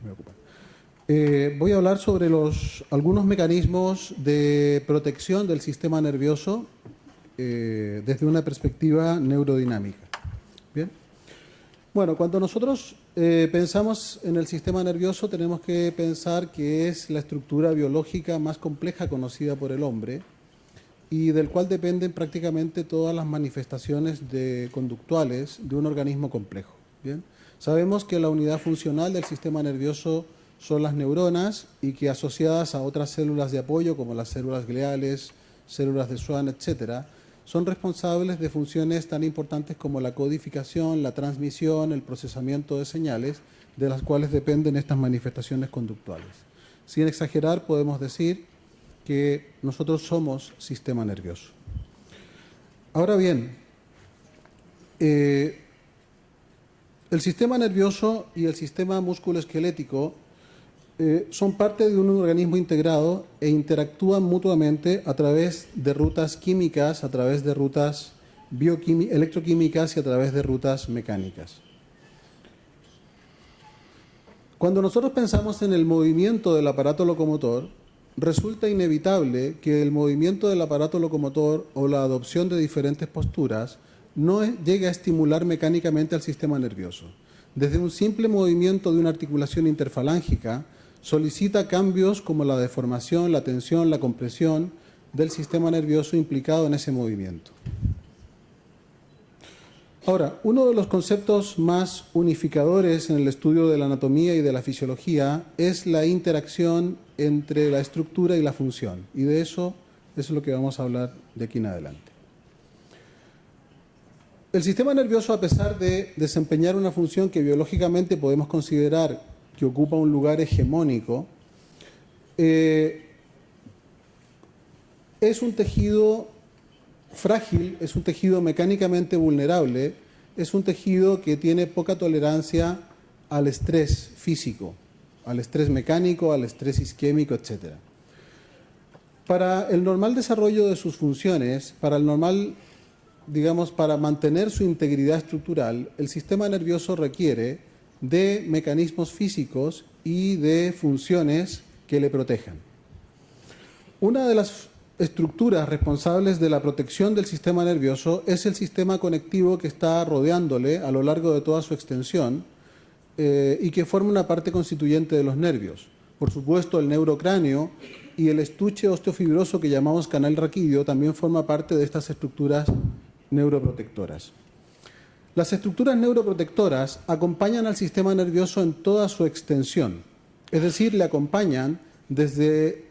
voy a ocupar. Voy a hablar sobre algunos mecanismos de protección del sistema nervioso desde una perspectiva neurodinámica. Bien. Bueno, cuando nosotros pensamos en el sistema nervioso, tenemos que pensar que es la estructura biológica más compleja conocida por el hombre y del cual dependen prácticamente todas las manifestaciones conductuales de un organismo complejo. Bien. Sabemos que la unidad funcional del sistema nervioso son las neuronas y que asociadas a otras células de apoyo como las células gliales, células de Schwann, etc., son responsables de funciones tan importantes como la codificación, la transmisión, el procesamiento de señales, de las cuales dependen estas manifestaciones conductuales. Sin exagerar, podemos decir que nosotros somos sistema nervioso. Ahora bien, el sistema nervioso y el sistema musculoesquelético son parte de un organismo integrado e interactúan mutuamente a través de rutas químicas, a través de rutas electroquímicas y a través de rutas mecánicas. Cuando nosotros pensamos en el movimiento del aparato locomotor, resulta inevitable que el movimiento del aparato locomotor o la adopción de diferentes posturas no llegue a estimular mecánicamente al sistema nervioso. Desde un simple movimiento de una articulación interfalángica, solicita cambios como la deformación, la tensión, la compresión del sistema nervioso implicado en ese movimiento. Ahora, uno de los conceptos más unificadores en el estudio de la anatomía y de la fisiología es la interacción entre la estructura y la función. Y de eso es lo que vamos a hablar de aquí en adelante. El sistema nervioso, a pesar de desempeñar una función que biológicamente podemos considerar que ocupa un lugar hegemónico, es un tejido frágil, es un tejido mecánicamente vulnerable, es un tejido que tiene poca tolerancia al estrés físico, al estrés mecánico, al estrés isquémico, etc. Para el normal desarrollo de sus funciones, para mantener su integridad estructural, el sistema nervioso requiere de mecanismos físicos y de funciones que le protejan. Una de las estructuras responsables de la protección del sistema nervioso es el sistema conectivo que está rodeándole a lo largo de toda su extensión y que forma una parte constituyente de los nervios. Por supuesto, el neurocráneo y el estuche osteofibroso que llamamos canal raquídeo también forma parte de estas estructuras neuroprotectoras. Las estructuras neuroprotectoras acompañan al sistema nervioso en toda su extensión, es decir, le acompañan desde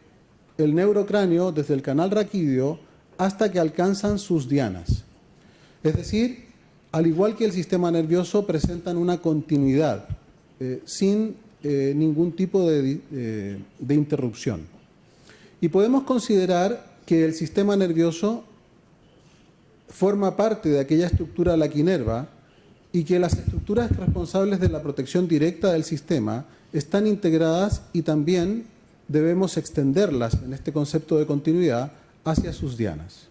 el neurocráneo, desde el canal raquídeo, hasta que alcanzan sus dianas. Es decir, al igual que el sistema nervioso, presentan una continuidad sin ningún tipo de interrupción. Y podemos considerar que el sistema nervioso forma parte de aquella estructura laquinerva y que las estructuras responsables de la protección directa del sistema están integradas y también debemos extenderlas en este concepto de continuidad hacia sus dianas.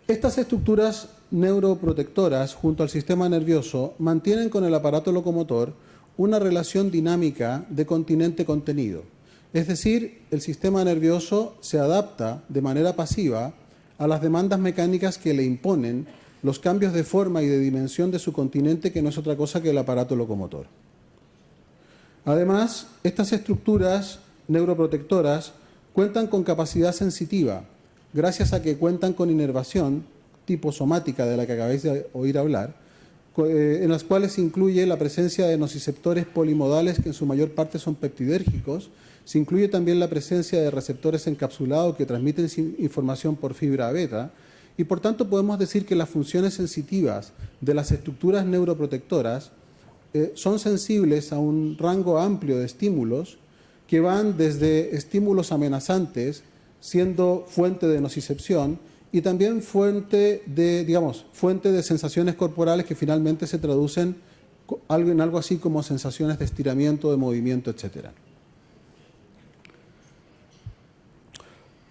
Estas estructuras neuroprotectoras junto al sistema nervioso mantienen con el aparato locomotor una relación dinámica de continente-contenido. Es decir, el sistema nervioso se adapta de manera pasiva a las demandas mecánicas que le imponen los cambios de forma y de dimensión de su continente, que no es otra cosa que el aparato locomotor. Además, estas estructuras neuroprotectoras cuentan con capacidad sensitiva, gracias a que cuentan con inervación tipo somática de la que acabáis de oír hablar, en las cuales se incluye la presencia de nociceptores polimodales que en su mayor parte son peptidérgicos. Se incluye también la presencia de receptores encapsulados que transmiten información por fibra beta y por tanto podemos decir que las funciones sensitivas de las estructuras neuroprotectoras son sensibles a un rango amplio de estímulos que van desde estímulos amenazantes, siendo fuente de nocicepción, y también fuente de sensaciones corporales que finalmente se traducen en algo así como sensaciones de estiramiento, de movimiento, etc.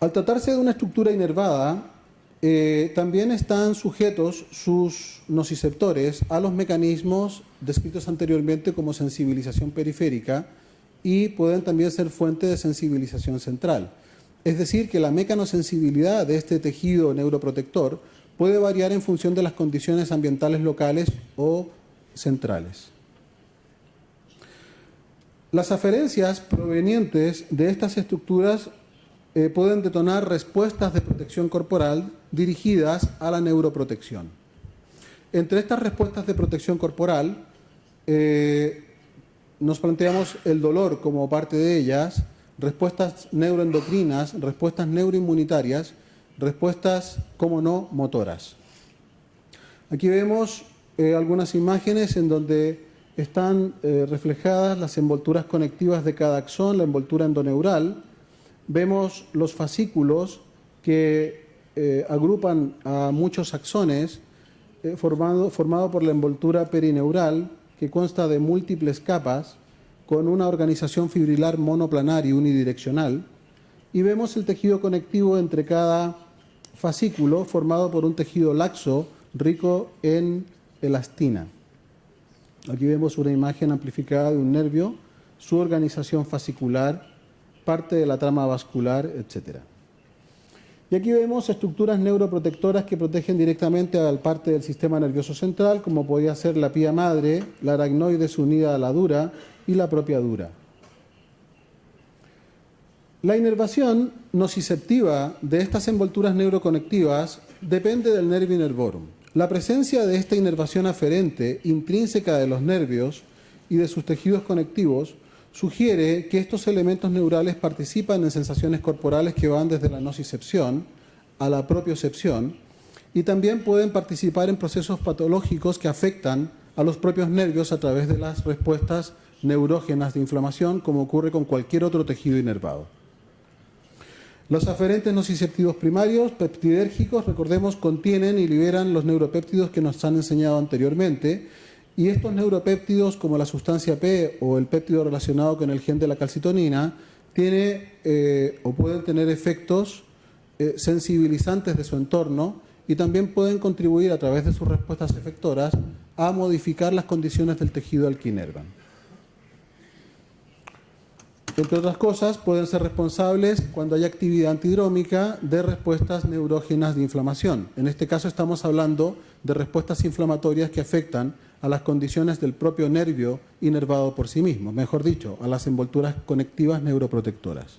Al tratarse de una estructura inervada, también están sujetos sus nociceptores a los mecanismos descritos anteriormente como sensibilización periférica y pueden también ser fuente de sensibilización central. Es decir, que la mecanosensibilidad de este tejido neuroprotector puede variar en función de las condiciones ambientales locales o centrales. Las aferencias provenientes de estas estructuras pueden detonar respuestas de protección corporal dirigidas a la neuroprotección. Entre estas respuestas de protección corporal, nos planteamos el dolor como parte de ellas, respuestas neuroendocrinas, respuestas neuroinmunitarias, respuestas, como no, motoras. Aquí vemos algunas imágenes en donde están reflejadas las envolturas conectivas de cada axón, la envoltura endoneural. Vemos los fascículos que agrupan a muchos axones, formado por la envoltura perineural, que consta de múltiples capas, con una organización fibrilar monoplanar y unidireccional. Y vemos el tejido conectivo entre cada fascículo, formado por un tejido laxo, rico en elastina. Aquí vemos una imagen amplificada de un nervio, su organización fascicular, parte de la trama vascular, etc. Y aquí vemos estructuras neuroprotectoras que protegen directamente a parte del sistema nervioso central, como podría ser la pía madre, la aracnoides unida a la dura y la propia dura. La inervación nociceptiva de estas envolturas neuroconectivas depende del nervio nervorum. La presencia de esta inervación aferente intrínseca de los nervios y de sus tejidos conectivos sugiere que estos elementos neurales participan en sensaciones corporales que van desde la nocicepción a la propiocepción y también pueden participar en procesos patológicos que afectan a los propios nervios a través de las respuestas neurógenas de inflamación, como ocurre con cualquier otro tejido inervado. Los aferentes nociceptivos primarios, peptidérgicos, recordemos, contienen y liberan los neuropéptidos que nos han enseñado anteriormente, y estos neuropéptidos, como la sustancia P o el péptido relacionado con el gen de la calcitonina, pueden tener efectos sensibilizantes de su entorno y también pueden contribuir a través de sus respuestas efectoras a modificar las condiciones del tejido al que inervan. Entre otras cosas, pueden ser responsables, cuando hay actividad antidrómica, de respuestas neurógenas de inflamación. En este caso estamos hablando de respuestas inflamatorias que afectan a las condiciones del propio nervio inervado por sí mismo, mejor dicho, a las envolturas conectivas neuroprotectoras.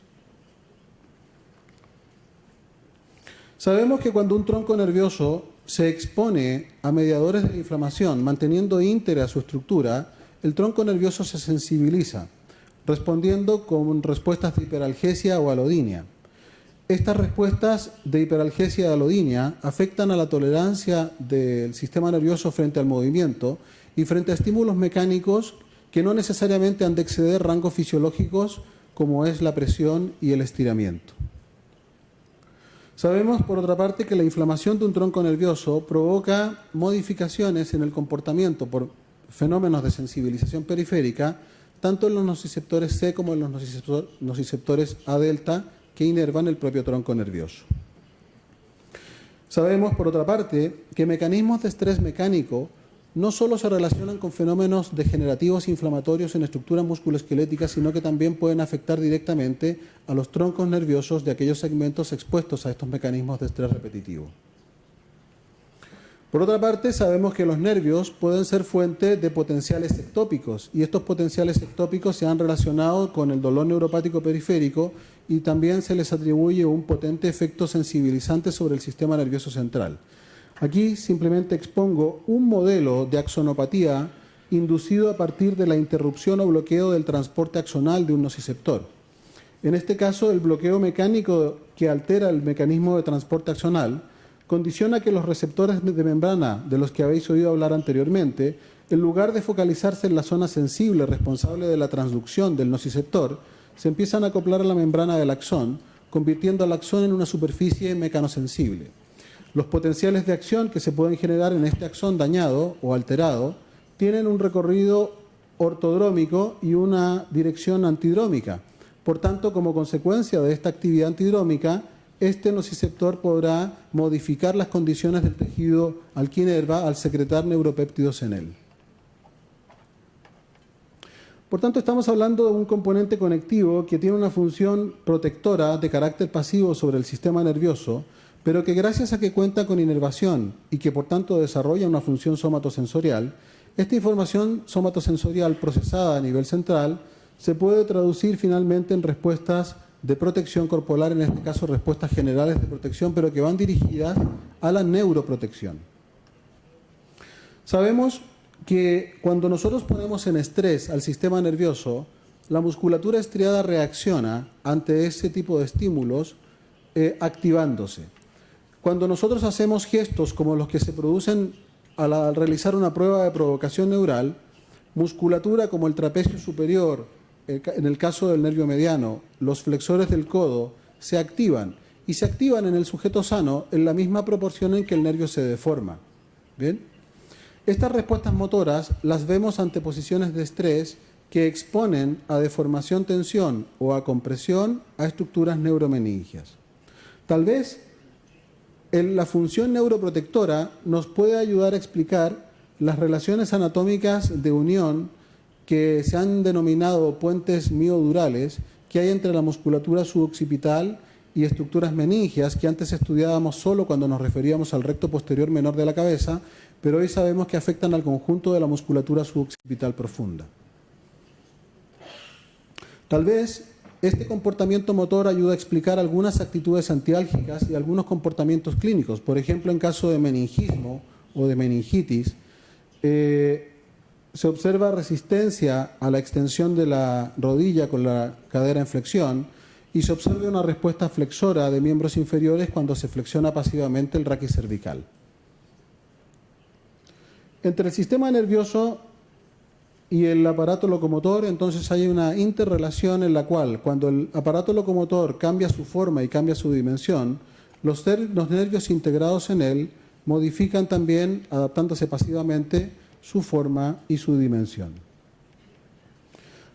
Sabemos que cuando un tronco nervioso se expone a mediadores de la inflamación, manteniendo íntegra su estructura, el tronco nervioso se sensibiliza, respondiendo con respuestas de hiperalgesia o alodinia. Estas respuestas de hiperalgesia y alodinia afectan a la tolerancia del sistema nervioso frente al movimiento y frente a estímulos mecánicos que no necesariamente han de exceder rangos fisiológicos como es la presión y el estiramiento. Sabemos, por otra parte, que la inflamación de un tronco nervioso provoca modificaciones en el comportamiento por fenómenos de sensibilización periférica, tanto en los nociceptores C como en los nociceptores A delta que inervan el propio tronco nervioso. Sabemos, por otra parte, que mecanismos de estrés mecánico no solo se relacionan con fenómenos degenerativos inflamatorios en estructuras musculoesqueléticas, sino que también pueden afectar directamente a los troncos nerviosos de aquellos segmentos expuestos a estos mecanismos de estrés repetitivo. Por otra parte, sabemos que los nervios pueden ser fuente de potenciales ectópicos y estos potenciales ectópicos se han relacionado con el dolor neuropático periférico y también se les atribuye un potente efecto sensibilizante sobre el sistema nervioso central. Aquí simplemente expongo un modelo de axonopatía inducido a partir de la interrupción o bloqueo del transporte axonal de un nociceptor. En este caso, el bloqueo mecánico que altera el mecanismo de transporte axonal condiciona que los receptores de membrana de los que habéis oído hablar anteriormente, en lugar de focalizarse en la zona sensible responsable de la transducción del nociceptor, se empiezan a acoplar a la membrana del axón, convirtiendo al axón en una superficie mecanosensible. Los potenciales de acción que se pueden generar en este axón dañado o alterado tienen un recorrido ortodrómico y una dirección antidrómica. Por tanto, como consecuencia de esta actividad antidrómica, este nociceptor podrá modificar las condiciones del tejido al que inerva al secretar neuropéptidos en él. Por tanto, estamos hablando de un componente conectivo que tiene una función protectora de carácter pasivo sobre el sistema nervioso, pero que gracias a que cuenta con inervación y que por tanto desarrolla una función somatosensorial, esta información somatosensorial procesada a nivel central se puede traducir finalmente en respuestas de protección corporal, en este caso respuestas generales de protección, pero que van dirigidas a la neuroprotección. Sabemos que cuando nosotros ponemos en estrés al sistema nervioso, la musculatura estriada reacciona ante ese tipo de estímulos activándose. Cuando nosotros hacemos gestos como los que se producen al realizar una prueba de provocación neural, musculatura como el trapecio superior, en el caso del nervio mediano, los flexores del codo, se activan y se activan en el sujeto sano en la misma proporción en que el nervio se deforma. ¿Bien? Estas respuestas motoras las vemos ante posiciones de estrés que exponen a deformación, tensión o a compresión a estructuras neuromeningias. Tal vez la función neuroprotectora nos puede ayudar a explicar las relaciones anatómicas de unión que se han denominado puentes miodurales que hay entre la musculatura suboccipital y estructuras meningias que antes estudiábamos solo cuando nos referíamos al recto posterior menor de la cabeza, pero hoy sabemos que afectan al conjunto de la musculatura suboccipital profunda. Tal vez este comportamiento motor ayuda a explicar algunas actitudes antiálgicas y algunos comportamientos clínicos. Por ejemplo, en caso de meningismo o de meningitis, se observa resistencia a la extensión de la rodilla con la cadera en flexión y se observa una respuesta flexora de miembros inferiores cuando se flexiona pasivamente el raquis cervical. Entre el sistema nervioso y el aparato locomotor, entonces hay una interrelación en la cual, cuando el aparato locomotor cambia su forma y cambia su dimensión, los nervios integrados en él modifican también, adaptándose pasivamente, su forma y su dimensión.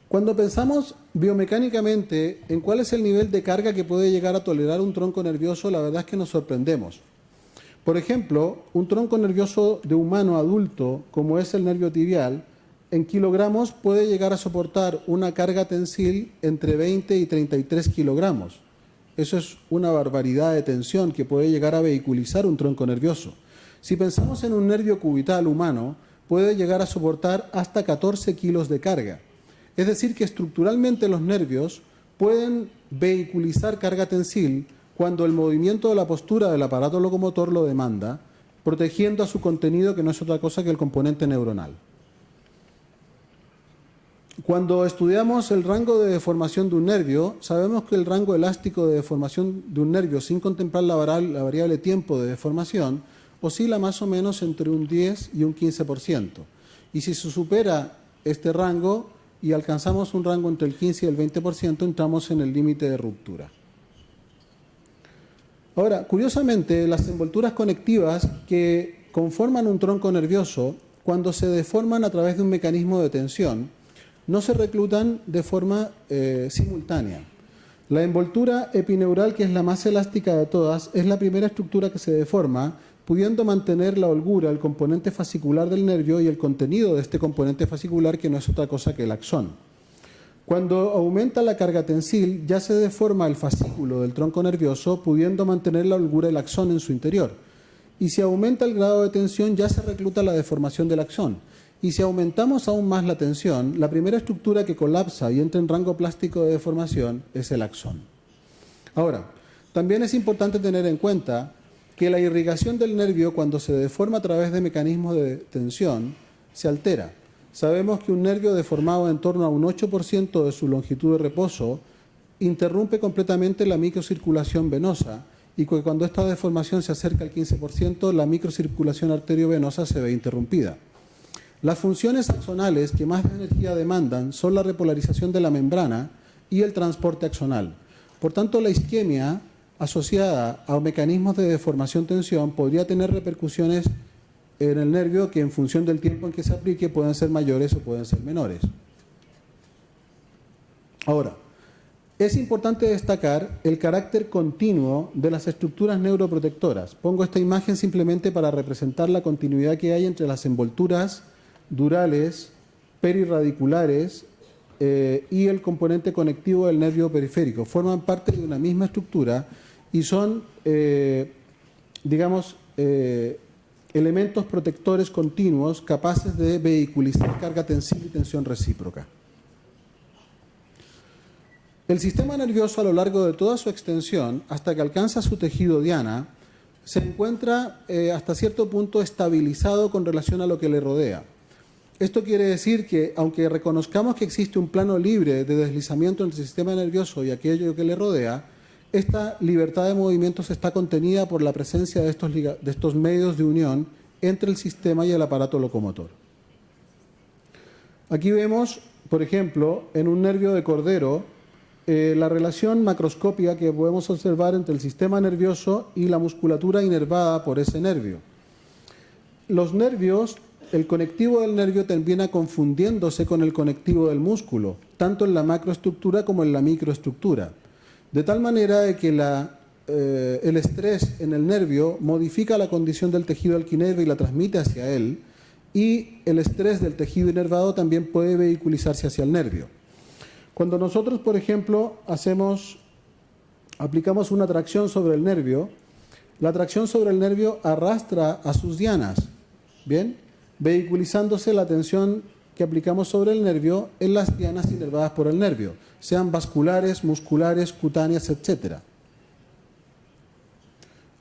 Cuando pensamos biomecánicamente en cuál es el nivel de carga que puede llegar a tolerar un tronco nervioso, la verdad es que nos sorprendemos. Por ejemplo, un tronco nervioso de humano adulto, como es el nervio tibial, en kilogramos puede llegar a soportar una carga tensil entre 20 y 33 kilogramos. Eso es una barbaridad de tensión que puede llegar a vehiculizar un tronco nervioso. Si pensamos en un nervio cubital humano, puede llegar a soportar hasta 14 kilos de carga. Es decir, que estructuralmente los nervios pueden vehiculizar carga tensil cuando el movimiento de la postura del aparato locomotor lo demanda, protegiendo a su contenido, que no es otra cosa que el componente neuronal. Cuando estudiamos el rango de deformación de un nervio, sabemos que el rango elástico de deformación de un nervio, sin contemplar la variable tiempo de deformación, oscila más o menos entre un 10 y un 15%. Y si se supera este rango y alcanzamos un rango entre el 15 y el 20%, entramos en el límite de ruptura. Ahora, curiosamente, las envolturas conectivas que conforman un tronco nervioso, cuando se deforman a través de un mecanismo de tensión, no se reclutan de forma simultánea. La envoltura epineural, que es la más elástica de todas, es la primera estructura que se deforma, pudiendo mantener la holgura, el componente fascicular del nervio y el contenido de este componente fascicular, que no es otra cosa que el axón. Cuando aumenta la carga tensil, ya se deforma el fascículo del tronco nervioso, pudiendo mantener la holgura del axón en su interior. Y si aumenta el grado de tensión, ya se recluta la deformación del axón. Y si aumentamos aún más la tensión, la primera estructura que colapsa y entra en rango plástico de deformación es el axón. Ahora, también es importante tener en cuenta que la irrigación del nervio, cuando se deforma a través de mecanismos de tensión, se altera. Sabemos que un nervio deformado en torno a un 8% de su longitud de reposo interrumpe completamente la microcirculación venosa y que cuando esta deformación se acerca al 15%, la microcirculación arteriovenosa se ve interrumpida. Las funciones axonales que más energía demandan son la repolarización de la membrana y el transporte axonal. Por tanto, la isquemia asociada a mecanismos de deformación-tensión podría tener repercusiones en el nervio que en función del tiempo en que se aplique pueden ser mayores o pueden ser menores. Ahora, Es importante destacar el carácter continuo de las estructuras neuroprotectoras. Pongo esta imagen simplemente para representar la continuidad que hay entre las envolturas durales, perirradiculares y el componente conectivo del nervio periférico. Forman parte de una misma estructura y son, elementos protectores continuos capaces de vehiculizar carga tensible y tensión recíproca. El sistema nervioso, a lo largo de toda su extensión, hasta que alcanza su tejido diana, se encuentra hasta cierto punto estabilizado con relación a lo que le rodea. Esto quiere decir que, aunque reconozcamos que existe un plano libre de deslizamiento entre el sistema nervioso y aquello que le rodea, esta libertad de movimientos está contenida por la presencia de estos medios de unión entre el sistema y el aparato locomotor. Aquí vemos, por ejemplo, en un nervio de cordero, la relación macroscópica que podemos observar entre el sistema nervioso y la musculatura inervada por ese nervio. Los nervios, el conectivo del nervio termina confundiéndose con el conectivo del músculo, tanto en la macroestructura como en la microestructura, de tal manera de que el estrés en el nervio modifica la condición del tejido al que inerva y la transmite hacia él, y el estrés del tejido inervado también puede vehiculizarse hacia el nervio. Cuando nosotros, por ejemplo, aplicamos una tracción sobre el nervio, la tracción sobre el nervio arrastra a sus dianas, ¿bien? Vehiculizándose la tensión que aplicamos sobre el nervio en las dianas inervadas por el nervio, sean vasculares, musculares, cutáneas, etc.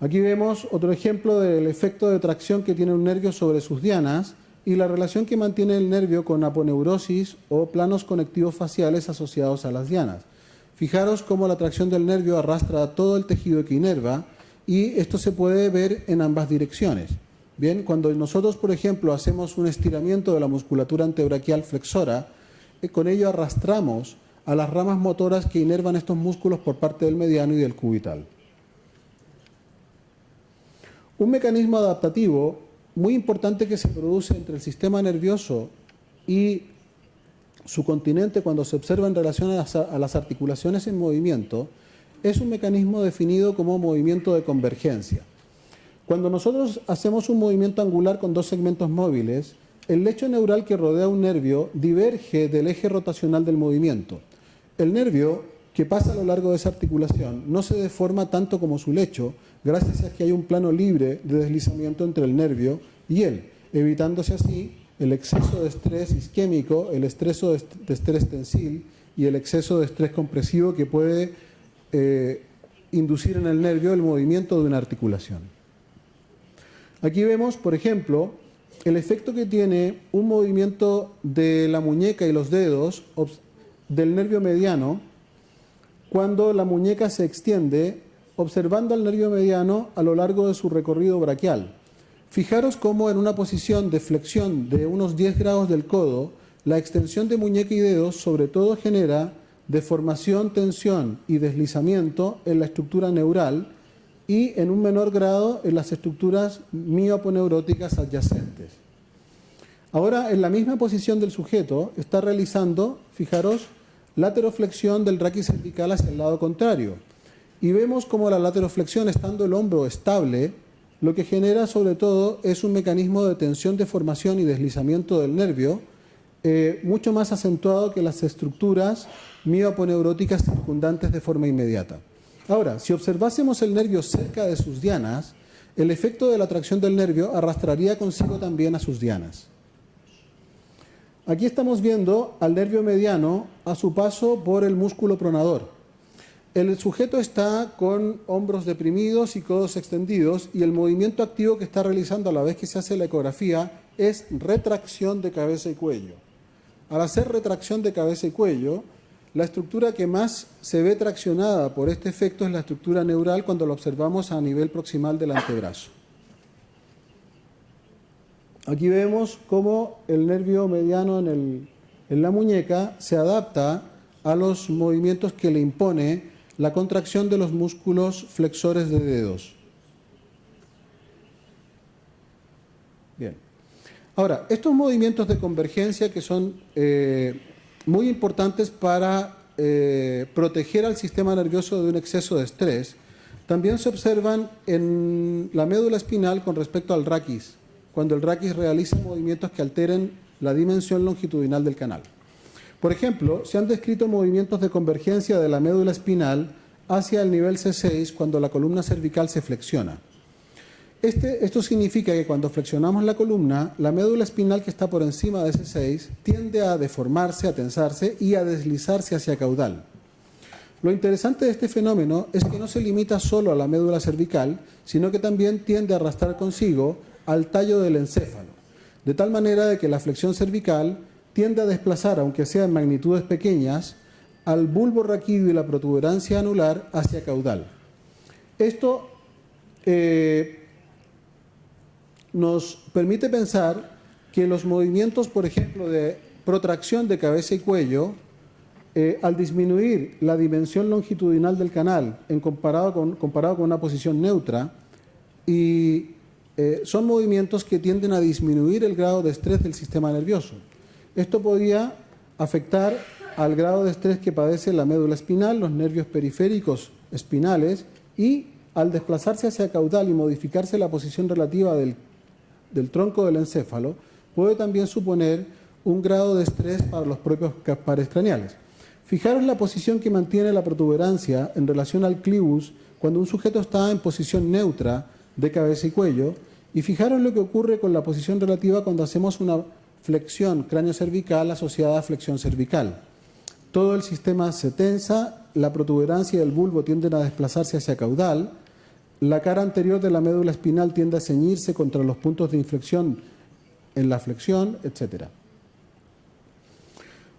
Aquí vemos otro ejemplo del efecto de tracción que tiene un nervio sobre sus dianas y la relación que mantiene el nervio con aponeurosis o planos conectivos faciales asociados a las dianas. Fijaros cómo la tracción del nervio arrastra a todo el tejido que inerva y esto se puede ver en ambas direcciones. Bien, cuando nosotros, por ejemplo, hacemos un estiramiento de la musculatura antebraquial flexora, con ello arrastramos a las ramas motoras que inervan estos músculos por parte del mediano y del cubital. Un mecanismo adaptativo muy importante que se produce entre el sistema nervioso y su continente cuando se observa en relación a las articulaciones en movimiento es un mecanismo definido como movimiento de convergencia. Cuando nosotros hacemos un movimiento angular con dos segmentos móviles, el lecho neural que rodea un nervio diverge del eje rotacional del movimiento. El nervio que pasa a lo largo de esa articulación no se deforma tanto como su lecho, gracias a que hay un plano libre de deslizamiento entre el nervio y él, evitándose así el exceso de estrés isquémico, el exceso de estrés tensil y el exceso de estrés compresivo que puede inducir en el nervio el movimiento de una articulación. Aquí vemos, por ejemplo, el efecto que tiene un movimiento de la muñeca y los dedos del nervio mediano cuando la muñeca se extiende observando al nervio mediano a lo largo de su recorrido braquial. Fijaros cómo en una posición de flexión de unos 10 grados del codo, la extensión de muñeca y dedos sobre todo genera deformación, tensión y deslizamiento en la estructura neural y en un menor grado en las estructuras mioponeuróticas adyacentes. Ahora, en la misma posición del sujeto, está realizando, fijaros, lateroflexión del raquis cervical hacia el lado contrario. Y vemos como la lateroflexión, estando el hombro estable, lo que genera sobre todo es un mecanismo de tensión, deformación y deslizamiento del nervio, mucho más acentuado que las estructuras mioponeuróticas circundantes de forma inmediata. Ahora, si observásemos el nervio cerca de sus dianas, el efecto de la tracción del nervio arrastraría consigo también a sus dianas. Aquí estamos viendo al nervio mediano a su paso por el músculo pronador. El sujeto está con hombros deprimidos y codos extendidos y el movimiento activo que está realizando a la vez que se hace la ecografía es retracción de cabeza y cuello. Al hacer retracción de cabeza y cuello, la estructura que más se ve traccionada por este efecto es la estructura neural cuando la observamos a nivel proximal del antebrazo. Aquí vemos cómo el nervio mediano en la muñeca se adapta a los movimientos que le impone la contracción de los músculos flexores de dedos. Bien. Ahora, estos movimientos de convergencia que son muy importantes para proteger al sistema nervioso de un exceso de estrés, también se observan en la médula espinal con respecto al raquis, cuando el raquis realiza movimientos que alteren la dimensión longitudinal del canal. Por ejemplo, se han descrito movimientos de convergencia de la médula espinal hacia el nivel C6 cuando la columna cervical se flexiona. Esto significa que cuando flexionamos la columna, la médula espinal que está por encima de C6 tiende a deformarse, a tensarse y a deslizarse hacia caudal. Lo interesante de este fenómeno es que no se limita solo a la médula cervical, sino que también tiende a arrastrar consigo al tallo del encéfalo, de tal manera de que la flexión cervical tiende a desplazar, aunque sea en magnitudes pequeñas, al bulbo raquídeo y la protuberancia anular hacia caudal. Esto nos permite pensar que los movimientos, por ejemplo, de protracción de cabeza y cuello, al disminuir la dimensión longitudinal del canal comparado con una posición neutra, son movimientos que tienden a disminuir el grado de estrés del sistema nervioso. Esto podría afectar al grado de estrés que padece la médula espinal, los nervios periféricos espinales, y al desplazarse hacia caudal y modificarse la posición relativa del tronco del encéfalo, puede también suponer un grado de estrés para los propios pares craneales. Fijaros la posición que mantiene la protuberancia en relación al clivus cuando un sujeto está en posición neutra de cabeza y cuello, y fijaros lo que ocurre con la posición relativa cuando hacemos una flexión cráneo-cervical asociada a flexión cervical. Todo el sistema se tensa, la protuberancia y el bulbo tienden a desplazarse hacia caudal, la cara anterior de la médula espinal tiende a ceñirse contra los puntos de inflexión en la flexión, etc.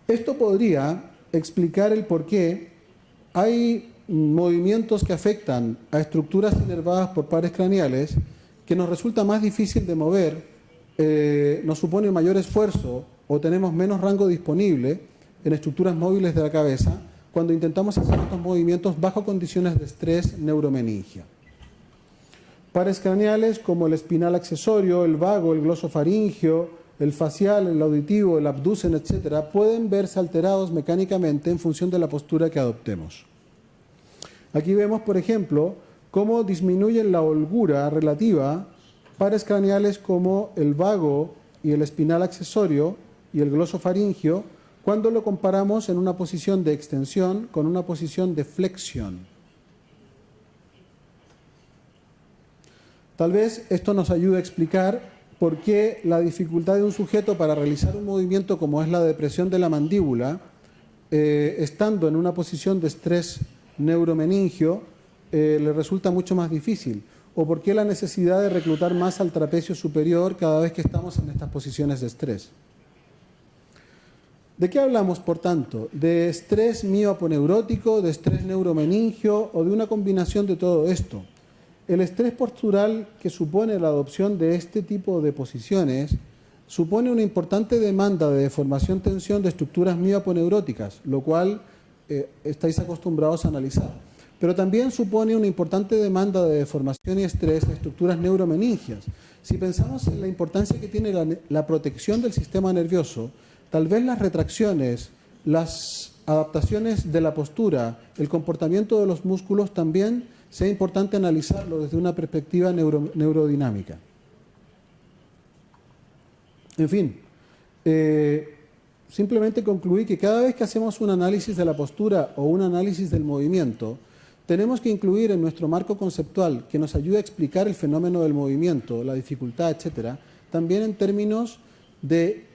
Esto podría explicar el por qué hay movimientos que afectan a estructuras inervadas por pares craneales que nos resulta más difícil de mover, nos supone mayor esfuerzo o tenemos menos rango disponible en estructuras móviles de la cabeza cuando intentamos hacer estos movimientos bajo condiciones de estrés neuromeningio. Pares craneales como el espinal accesorio, el vago, el glosofaringio, el facial, el auditivo, el abducen, etc., pueden verse alterados mecánicamente en función de la postura que adoptemos. Aquí vemos, por ejemplo, cómo disminuyen la holgura relativa pares craneales como el vago y el espinal accesorio y el glosofaringio cuando lo comparamos en una posición de extensión con una posición de flexión. Tal vez esto nos ayude a explicar por qué la dificultad de un sujeto para realizar un movimiento como es la depresión de la mandíbula, estando en una posición de estrés neuromeningio, le resulta mucho más difícil. O por qué la necesidad de reclutar más al trapecio superior cada vez que estamos en estas posiciones de estrés. ¿De qué hablamos, por tanto? ¿De estrés mioaponeurótico, de estrés neuromeningio o de una combinación de todo esto? El estrés postural que supone la adopción de este tipo de posiciones supone una importante demanda de deformación-tensión de estructuras mioaponeuróticas, lo cual estáis acostumbrados a analizar. Pero también supone una importante demanda de deformación y estrés de estructuras neuromeningias. Si pensamos en la importancia que tiene la protección del sistema nervioso, tal vez las retracciones, las adaptaciones de la postura, el comportamiento de los músculos también sea importante analizarlo desde una perspectiva neurodinámica. En fin, simplemente concluí que cada vez que hacemos un análisis de la postura o un análisis del movimiento, tenemos que incluir en nuestro marco conceptual que nos ayude a explicar el fenómeno del movimiento, la dificultad, etcétera, también en términos de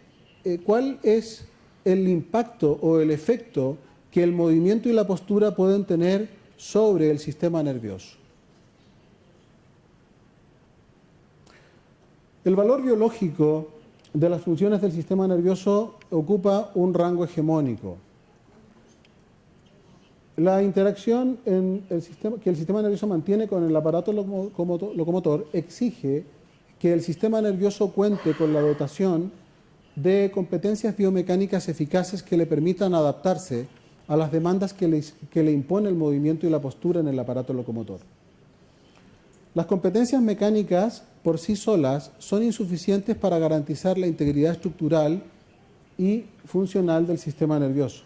cuál es el impacto o el efecto que el movimiento y la postura pueden tener sobre el sistema nervioso. El valor biológico de las funciones del sistema nervioso ocupa un rango hegemónico. La interacción que el sistema nervioso mantiene con el aparato locomotor exige que el sistema nervioso cuente con la dotación de competencias biomecánicas eficaces que le permitan adaptarse a las demandas que le impone el movimiento y la postura en el aparato locomotor. Las competencias mecánicas por sí solas son insuficientes para garantizar la integridad estructural y funcional del sistema nervioso.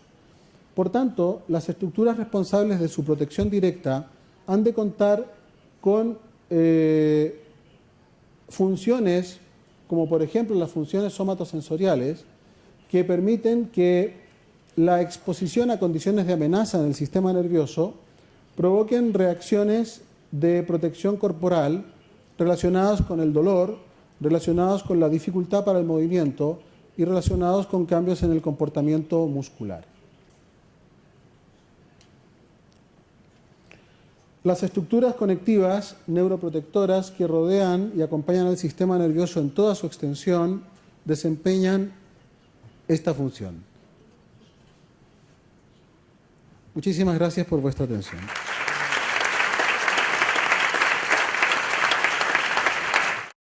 Por tanto, las estructuras responsables de su protección directa han de contar con funciones, como por ejemplo las funciones somatosensoriales, que permiten que la exposición a condiciones de amenaza en el sistema nervioso provoquen reacciones de protección corporal relacionadas con el dolor, relacionados con la dificultad para el movimiento y relacionados con cambios en el comportamiento muscular. Las estructuras conectivas neuroprotectoras que rodean y acompañan al sistema nervioso en toda su extensión desempeñan esta función. Muchísimas gracias por vuestra atención.